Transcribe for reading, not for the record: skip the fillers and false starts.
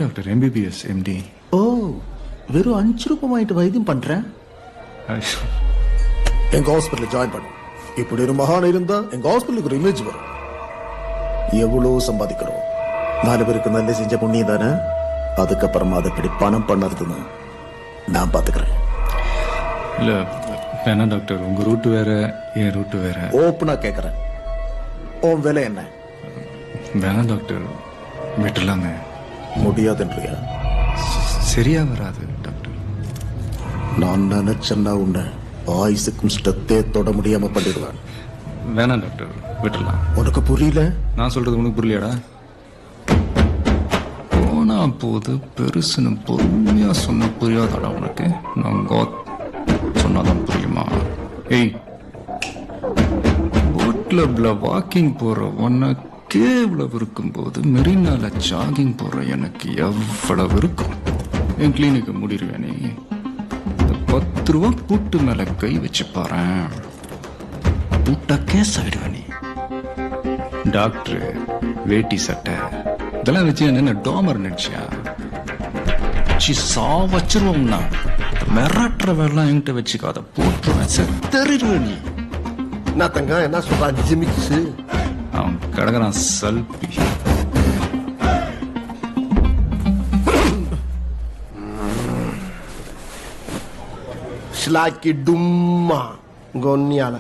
Doctor MBBS MD. ஓ, வெறும் 5 ரூபாய் வாங்கிட்டு வைத்தியம் பண்றேன். எங்க ஹாஸ்பிட்டல் ஜாயின் பண்ணு. இப்படி ஒரு மகான் இருந்தா எங்க ஹாஸ்பிட்டலுக்கு ஒரு இமேஜ் வரும். எவ்வளவு சம்பாதிக்கிறோம், 4 பேருக்கு நல்ல செஞ்ச புண்ணியம் தானே. அதுக்கப்புறமா அதை இப்படி பணம் பண்ணறதுன்னு நான் பாத்துக்கிறேன். இல்ல வேணாம் டாக்டர், உங்க ரூட் வேற என் ரூட் வேற. ஓப்பனா கேக்குறேன், உன் விலை என்ன? வேணாம் டாக்டர், விட்டுலாங்க. முடியாதுன்றியா? சரியா வராது டாக்டர். நான் நினைச்சேன்னா உன்னை ஆயுசுக்கும் ஸ்டத்தே தொட முடியாம பண்ணிடுவேன். வேணாம் டாக்டர், விட்டுலாம். உனக்கு புரியல? நான் சொல்றது உனக்கு புரியலையாடா? போனா போது பெருசுன்னு பொறுமையா சொன்ன புரியாதாடா உனக்கு? நாங்க சொன்னாதான் புரியுமா? ஏய், போட் கிளப்ல வாக்கிங் போற உன்னை கேவ்ளவு இருக்கும் போது மெரினால ஜாகிங் போற எனக்கு எவ்வளவு இருக்கும்? என் கிளினிக்கு முடிடுவேனே. இந்த 10 ரூபா கூட்டு மேல கை வச்சு பாறேன், கூட்ட கேஸ் ஆயிடுவேனே. டாக்டர் வேட்டி சட்டை இதெல்லாம் வச்சு என்ன டோமர் நினைச்சியா? வச்சிருவோம்னா மிரட்டுற வேலை என்கிட்ட வச்சுக்காத, போட்டுருவேன். செத்தறிடுவேன் நீ. என்ன தங்க என்ன சொல்றா? ஜிமிக்ஸ் அவன் கிடக்குறான் சல்பி. ஷ்லாக்கி டும்மா கொன்னியால